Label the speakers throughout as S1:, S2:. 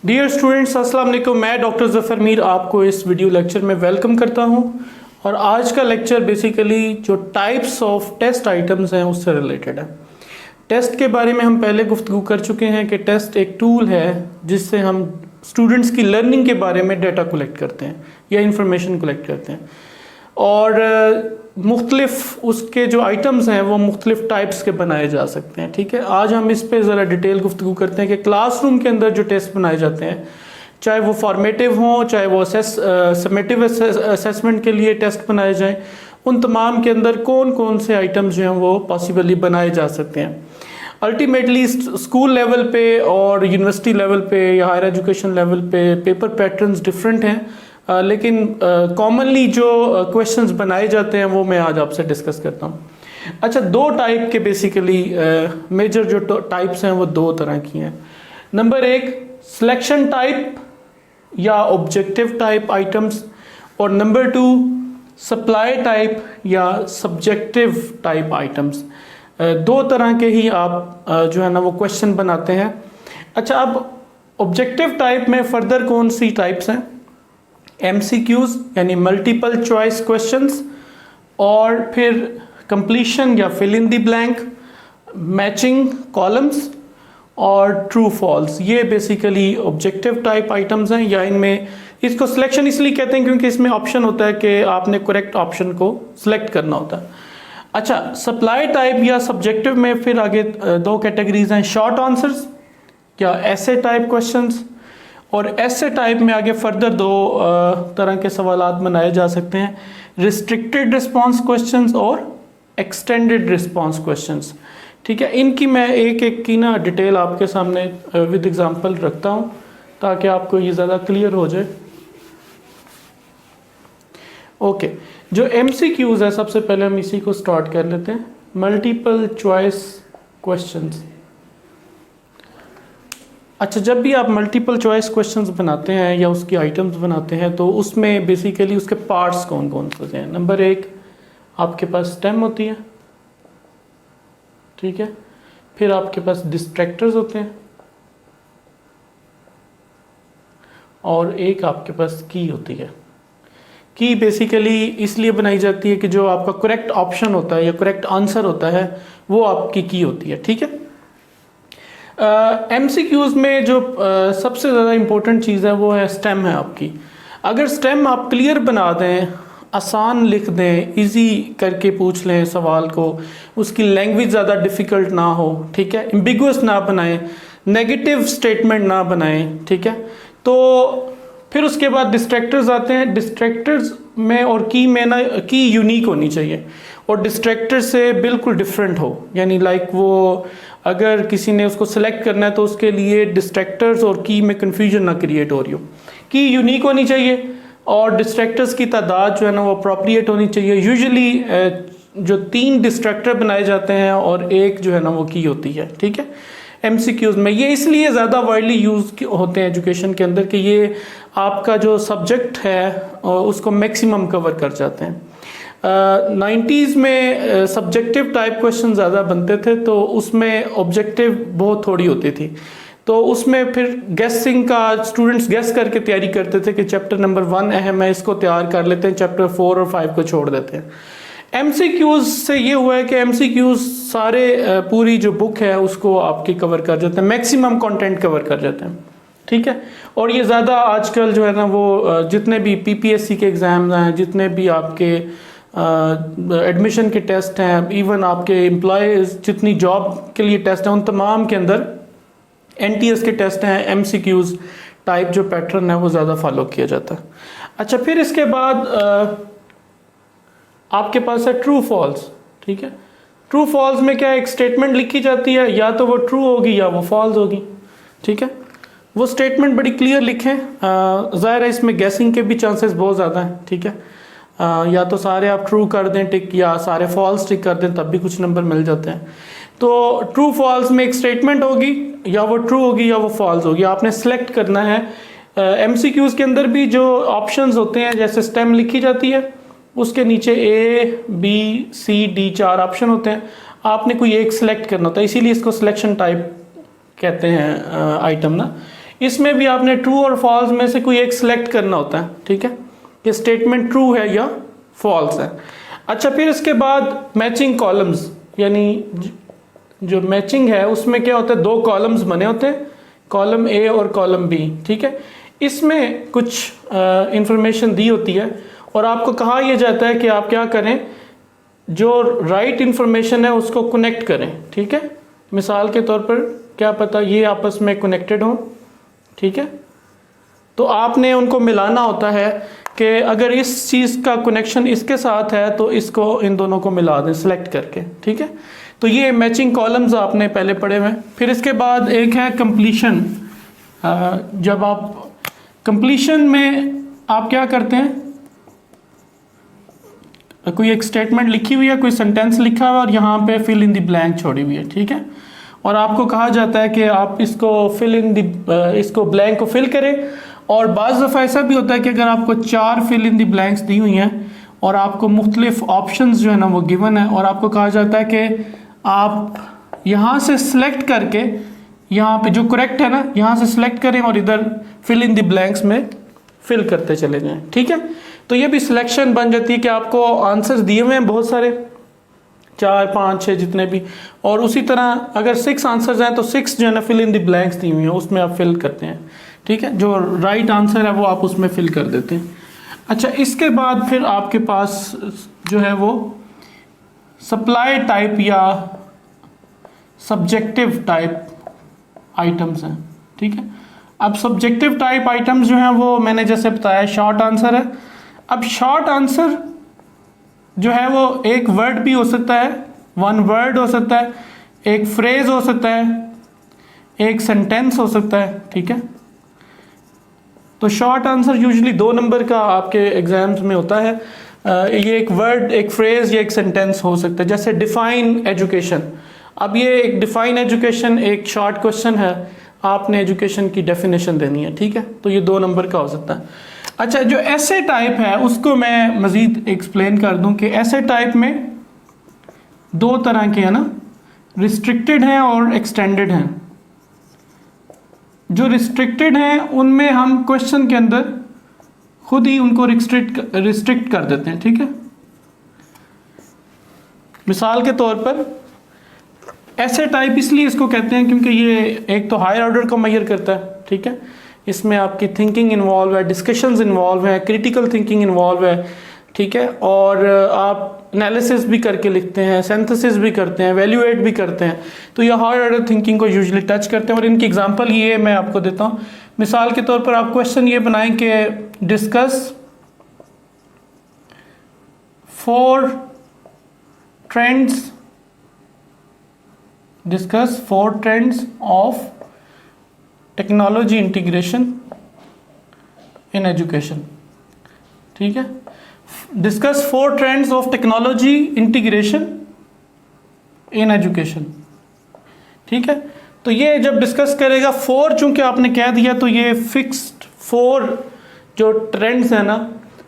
S1: Dear students, अस्सलाम वालेकुम। मैं डॉक्टर ज़फ़र मीर आपको इस वीडियो लेक्चर में वेलकम करता हूं। और आज का लेक्चर बेसिकली जो टाइप्स ऑफ टेस्ट आइटम्स हैं उससे रिलेटेड है। टेस्ट के बारे में हम पहले गुफ्तगू कर चुके हैं कि टेस्ट एक टूल है जिससे हम स्टूडेंट्स की लर्निंग के बारे में डाटा कलेक्ट करते हैं या इंफॉर्मेशन कलेक्ट करते हैं। और मुख्तलिफ उसके जो आइटम्स हैं वो मुख्तलिफ टाइप्स के बनाए जा सकते हैं। ठीक है, आज हम इस पे ज़रा डिटेल गुफ्तगू करते हैं कि क्लासरूम के अंदर जो टेस्ट बनाए जाते हैं, चाहे वो फॉर्मेटिव हों, चाहे वो समेटिव असेसमेंट के लिए टेस्ट बनाए जाएं, उन तमाम के अंदर कौन कौन से आइटम्स जो हैं वो पॉसिबली बनाए जा सकते हैं। अल्टीमेटली स्कूल लेवल पे और यूनिवर्सिटी लेवल पे या हायर एजुकेशन लेवल पे पेपर पैटर्न्स डिफरेंट हैं, लेकिन कॉमनली जो क्वेश्चंस बनाए जाते हैं वो मैं आज आपसे डिस्कस करता हूँ। अच्छा, दो टाइप के बेसिकली मेजर जो टाइप्स हैं वो दो तरह की हैं। नंबर एक, सिलेक्शन टाइप या ऑब्जेक्टिव टाइप आइटम्स, और नंबर टू, सप्लाई टाइप या सब्जेक्टिव टाइप आइटम्स। दो तरह के ही आप जो है ना वो क्वेश्चन बनाते हैं। अच्छा, अब ऑब्जेक्टिव टाइप में फर्दर कौन सी टाइप्स हैं? MCQs यानी मल्टीपल चॉइस क्वेश्चंस, और फिर कंप्लीशन या fill in the blank, matching columns और ट्रू फॉल्स। ये बेसिकली ऑब्जेक्टिव टाइप आइटम्स हैं, या इनमें इसको सिलेक्शन इसलिए कहते हैं क्योंकि इसमें ऑप्शन होता है कि आपने करेक्ट ऑप्शन को सिलेक्ट करना होता है। अच्छा, सप्लाई टाइप या सब्जेक्टिव में फिर आगे दो कैटेगरीज हैं, शॉर्ट आंसर्स या ऐसे टाइप क्वेश्चंस, और ऐसे टाइप में आगे फर्दर दो तरह के सवालात बनाए जा सकते हैं, रिस्ट्रिक्टेड रिस्पांस क्वेश्चंस और एक्सटेंडेड रिस्पांस क्वेश्चंस। ठीक है, इनकी मैं एक एक की ना डिटेल आपके सामने विद एग्जांपल रखता हूं ताकि आपको ये ज़्यादा क्लियर हो जाए। ओके, जो MCQs है सबसे पहले हम इसी को स्टार्ट कर लेते हैं, मल्टीपल चॉइस क्वेश्चंस। अच्छा, जब भी आप मल्टीपल चॉइस क्वेश्चंस बनाते हैं या उसकी आइटम्स बनाते हैं तो उसमें बेसिकली उसके पार्ट्स कौन कौन से हैं? नंबर एक, आपके पास स्टेम होती है, ठीक है, फिर आपके पास डिस्ट्रैक्टर्स होते हैं, और एक आपके पास की होती है। की बेसिकली इसलिए बनाई जाती है कि जो आपका करेक्ट ऑप्शन होता है या करेक्ट आंसर होता है वो आपकी की होती है। ठीक है, MCQs में जो सबसे ज़्यादा इम्पोर्टेंट चीज़ है वो है स्टेम है आपकी। अगर स्टेम आप क्लियर बना दें, आसान लिख दें, इजी करके पूछ लें सवाल को, उसकी लैंग्वेज ज़्यादा डिफ़िकल्ट ना हो, ठीक है, एम्बिगुअस ना बनाएं, नेगेटिव स्टेटमेंट ना बनाएं, ठीक है। तो फिर उसके बाद डिस्ट्रैक्टर्स आते हैं। डिस्ट्रैक्टर्स में और की में ना की यूनिक होनी चाहिए और डिस्ट्रैक्टर से बिल्कुल डिफरेंट हो, यानी लाइक वो अगर किसी ने उसको सेलेक्ट करना है तो उसके लिए डिस्ट्रैक्टर्स और की में कंफ्यूजन ना क्रिएट हो रही हो। की यूनिक होनी चाहिए और डिस्ट्रैक्टर्स की तादाद जो है ना वो अप्रोप्रिएट होनी चाहिए। यूजुअली जो 3 डिस्ट्रैक्टर बनाए जाते हैं और एक जो है ना वो की होती है। ठीक है, MCQs में ये इसलिए ज़्यादा वाइडली यूज़ होते हैं एजुकेशन के अंदर कि ये आपका जो सब्जेक्ट है उसको मैक्सिमम कवर कर जाते हैं। 90s में सब्जेक्टिव टाइप क्वेश्चन ज़्यादा बनते थे तो उसमें ऑब्जेक्टिव बहुत थोड़ी होती थी, तो उसमें फिर गेसिंग का स्टूडेंट्स गेस करके तैयारी करते थे कि चैप्टर नंबर 1 अहम है, इसको तैयार कर लेते हैं, चैप्टर 4 और 5 को छोड़ देते हैं। MCQs से ये हुआ है कि MCQs सारे पूरी जो बुक है उसको आपकी कवर कर जाते हैं, मैक्सिमम कंटेंट कवर कर जाते हैं। ठीक है, और ये ज़्यादा आजकल जो है ना वो जितने भी PPSC के एग्ज़ाम्स हैं, जितने भी आपके एडमिशन के टेस्ट हैं, इवन आपके एम्प्लॉयज़ जितनी जॉब के लिए टेस्ट हैं, उन तमाम के अंदर NTS के टेस्ट हैं, MCQs टाइप जो पैटर्न है वो ज़्यादा फॉलो किया जाता है। अच्छा, फिर इसके बाद आपके पास है ट्रू फॉल्स। ठीक है, ट्रू फॉल्स में क्या एक स्टेटमेंट लिखी जाती है, या तो वो ट्रू होगी या वो फॉल्स होगी। ठीक है, वो स्टेटमेंट बड़ी क्लियर लिखें, ज़ाहिर है इसमें गैसिंग के भी चांसेस बहुत ज़्यादा हैं। ठीक है, या तो सारे आप ट्रू कर दें टिक, या सारे फॉल्स टिक कर दें, तब भी कुछ नंबर मिल जाते हैं। तो ट्रू फॉल्स में एक स्टेटमेंट होगी, या वो ट्रू होगी या वो फॉल्स होगी, आपने सेलेक्ट करना है। MCQs के अंदर भी जो ऑप्शंस होते हैं, जैसे स्टेम लिखी जाती है, उसके नीचे A, B, C, D 4 option होते हैं, आपने कोई एक सिलेक्ट करना होता है, इसीलिए इसको सिलेक्शन टाइप कहते हैं आइटम ना। इसमें भी आपने ट्रू और फॉल्स में से कोई एक सिलेक्ट करना होता है, ठीक है, कि स्टेटमेंट ट्रू है या फॉल्स है। अच्छा, फिर इसके बाद मैचिंग कॉलम्स, यानी जो मैचिंग है उसमें क्या होता है, दो कॉलम्स बने होते हैं, कॉलम ए और कॉलम बी, ठीक है। इसमें कुछ इंफॉर्मेशन दी होती है और आपको कहा यह जाता है कि आप क्या करें, जो राइट इंफॉर्मेशन है उसको कनेक्ट करें, ठीक है। मिसाल के तौर पर क्या पता ये आपस में कनेक्टेड हो, ठीक है, तो आपने उनको मिलाना होता है कि अगर इस चीज़ का कनेक्शन इसके साथ है तो इसको इन दोनों को मिला दें सेलेक्ट करके, ठीक है। तो ये मैचिंग कॉलम्स आपने पहले पढ़े हुए हैं। फिर इसके बाद एक है कंप्लीशन। जब आप कंप्लीशन में आप क्या करते हैं, कोई एक स्टेटमेंट लिखी हुई है, कोई सेंटेंस लिखा हुआ है और यहाँ पे फिल इन द ब्लैंक छोड़ी हुई है, ठीक है, और आपको कहा जाता है कि आप इसको फिल इन द इसको ब्लैंक को फिल करें। और बाज़ दफ़ा ऐसा भी होता है कि अगर आपको 4 फिल इन द ब्लैंक्स दी हुई हैं और आपको मुख्तलिफ ऑप्शंस जो है ना वो गिवन है और आपको कहा जाता है कि आप यहाँ से सिलेक्ट करके यहाँ पे जो करेक्ट है ना यहाँ से सिलेक्ट करें और इधर फिल इन द ब्लैंक्स में फिल करते चले जाएं, ठीक है। तो ये भी सिलेक्शन बन जाती है कि आपको आंसर्स दिए हुए हैं बहुत सारे, 4, 5, 6 जितने भी, और उसी तरह अगर 6 आंसर्स हैं तो 6 जो है ना फिल इन द ब्लैंक्स दी हुई हैं उसमें आप फिल करते हैं, ठीक है, जो राइट आंसर है वो आप उसमें फिल कर देते हैं। अच्छा, इसके बाद फिर आपके पास जो है वो सप्लाई टाइप या सब्जेक्टिव टाइप आइटम्स हैं, ठीक है। अब सब्जेक्टिव टाइप आइटम्स जो हैं वो मैंने जैसे बताया शॉर्ट आंसर है। अब शॉर्ट आंसर जो है वो एक वर्ड भी हो सकता है, 1 वर्ड हो सकता है, एक फ्रेज हो सकता है, एक सेंटेंस हो सकता है, ठीक है। तो शॉर्ट आंसर यूजुअली 2 नंबर का आपके एग्जाम्स में होता है। ये एक वर्ड, एक फ्रेज या एक सेंटेंस हो सकता है, जैसे डिफाइन एजुकेशन। अब ये एक डिफाइन एजुकेशन एक शॉर्ट क्वेश्चन है, आपने एजुकेशन की डेफिनेशन देनी है, ठीक है, तो ये 2 नंबर का हो सकता है। अच्छा, जो ऐसे टाइप है उसको मैं मज़ीद एक्सप्लेन कर दूं कि ऐसे टाइप में 2 तरह के हैं ना, रिस्ट्रिक्टेड हैं और एक्सटेंडेड हैं। जो रिस्ट्रिक्टेड हैं उनमें हम क्वेश्चन के अंदर खुद ही उनको रिस्ट्रिक्ट कर देते हैं, ठीक है। मिसाल के तौर पर ऐसे टाइप इसलिए इसको कहते हैं क्योंकि ये एक तो हायर ऑर्डर को मेजर करता है, ठीक है, इसमें आपकी थिंकिंग इन्वॉल्व है, डिस्कशंस इन्वॉल्व है, क्रिटिकल थिंकिंग इन्वॉल्व है, ठीक है, और आप एनालिसिस भी करके लिखते हैं, सिंथेसिस भी करते हैं, वैल्यूएट भी करते हैं, तो ये हायर ऑर्डर थिंकिंग को यूजुअली टच करते हैं। और इनकी एग्जांपल ये मैं आपको देता हूँ। मिसाल के तौर पर आप क्वेश्चन ये बनाएं कि discuss 4 trends of technology integration in education, ठीक है। Discuss 4 trends of technology integration in education, ठीक है। तो ये जब डिस्कस करेगा 4, चूंकि आपने कह दिया तो ये फिक्स्ड 4 जो ट्रेंड्स हैं ना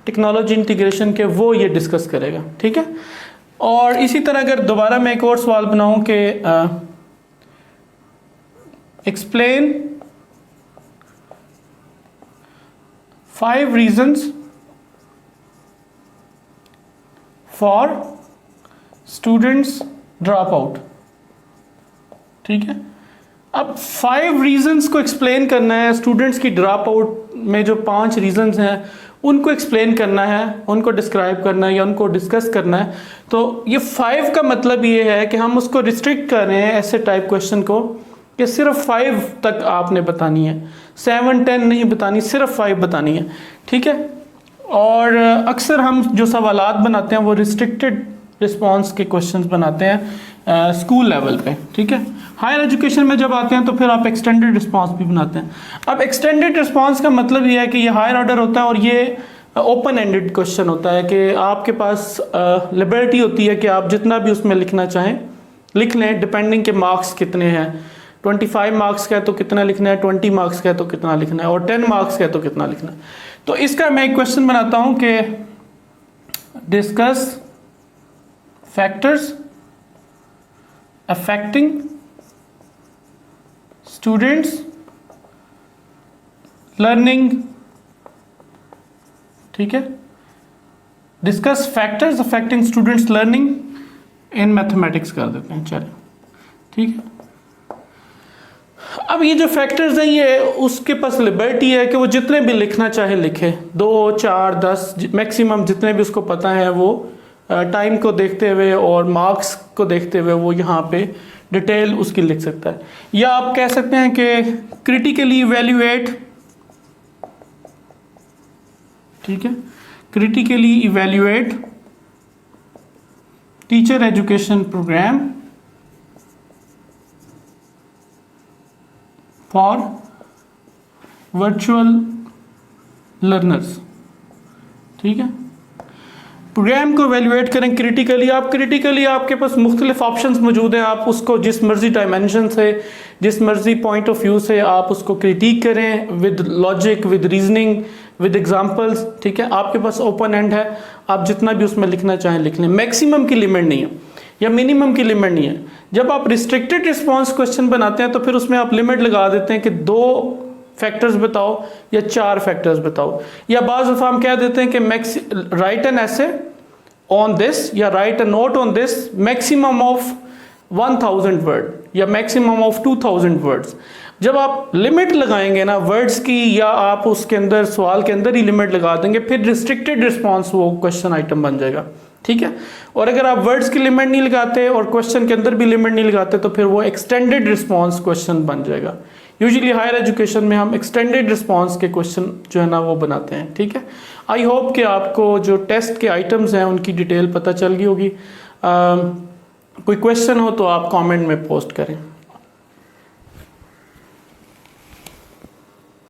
S1: टेक्नोलॉजी इंटीग्रेशन के वो ये डिस्कस करेगा, ठीक है। और इसी तरह अगर दोबारा मैं एक और सवाल बनाऊं कि explain 5 reasons for students drop out, ठीक है। अब 5 रीजंस को एक्सप्लेन करना है, स्टूडेंट्स की ड्रॉप आउट में जो 5 रीजंस हैं उनको एक्सप्लेन करना है, उनको डिस्क्राइब करना है या उनको डिस्कस करना है। तो ये 5 का मतलब ये है कि हम उसको रिस्ट्रिक्ट कर रहे हैं ऐसे टाइप क्वेश्चन को कि सिर्फ 5 तक आपने बतानी है, 7, 10 नहीं बतानी, सिर्फ 5 बतानी है, ठीक है। और अक्सर हम जो सवालात बनाते हैं वो रिस्ट्रिक्टेड रिस्पांस के क्वेश्चंस बनाते हैं स्कूल लेवल पे, ठीक है। हायर एजुकेशन में जब आते हैं तो फिर आप एक्सटेंडेड रिस्पांस भी बनाते हैं। अब एक्सटेंडेड रिस्पांस का मतलब ये है कि ये हायर ऑर्डर होता है और ये ओपन एंडेड क्वेश्चन होता है कि आपके पास लिबर्टी होती है कि आप जितना भी उसमें लिखना चाहें लिख लें, डिपेंडिंग के मार्क्स कितने हैं। 25 मार्क्स का है तो कितना लिखना है, 20 मार्क्स का है तो कितना लिखना है, और 10 मार्क्स का है तो कितना लिखना है। तो इसका मैं एक क्वेश्चन बनाता हूं कि discuss factors affecting students learning, ठीक है। Discuss factors affecting students learning in mathematics कर देते हैं, चलिए ठीक है। अब ये जो फैक्टर्स हैं ये उसके पास लिबर्टी है कि वो जितने भी लिखना चाहे लिखे, 2, 4, 10 मैक्सिमम जितने भी उसको पता है वो टाइम को देखते हुए और मार्क्स को देखते हुए वो यहाँ पे डिटेल उसकी लिख सकता है। या आप कह सकते हैं कि क्रिटिकली इवेल्युएट, ठीक है, critically evaluate teacher education program for virtual learners, ठीक है। प्रोग्राम को एवेल्युएट करें क्रिटिकली। आप क्रिटिकली आपके पास मुख्तलिफ ऑप्शंस मौजूद हैं, आप उसको जिस मर्जी डायमेंशन से, जिस मर्जी पॉइंट ऑफ व्यू से आप उसको क्रिटिक करें, with logic, with reasoning, with examples, ठीक है। आपके पास ओपन एंड है, आप जितना भी उसमें लिखना चाहें लिख लें। मैक्सिमम की लिमिट नहीं है या मिनिमम की लिमिट नहीं है। जब आप रिस्ट्रिक्टेड रिस्पॉन्स क्वेश्चन बनाते हैं तो फिर उसमें आप लिमिट लगा देते हैं कि 2 फैक्टर्स बताओ या 4 फैक्टर्स बताओ, या बाज़ दफ़ा हम कह देते हैं कि राइट एन ऐसे ऑन दिस या right a note on this maximum of 1000 word या मैक्सिमम ऑफ 2000 वर्ड्स। जब आप लिमिट लगाएंगे ना वर्ड्स की, या आप उसके अंदर सवाल के अंदर ही लिमिट लगा देंगे, फिर रिस्ट्रिक्टेड रिस्पॉन्स वो क्वेश्चन आइटम बन जाएगा, ठीक है। और अगर आप वर्ड्स की लिमिट नहीं लगाते और क्वेश्चन के अंदर भी लिमिट नहीं लगाते तो फिर वो एक्सटेंडेड रिस्पॉन्स क्वेश्चन बन जाएगा। यूजुअली हायर एजुकेशन में हम एक्सटेंडेड रिस्पॉन्स के क्वेश्चन जो है ना वो बनाते हैं, ठीक है। आई होप कि आपको जो टेस्ट के आइटम्स हैं उनकी डिटेल पता चल गई होगी। कोई क्वेश्चन हो तो आप कमेंट में पोस्ट करें।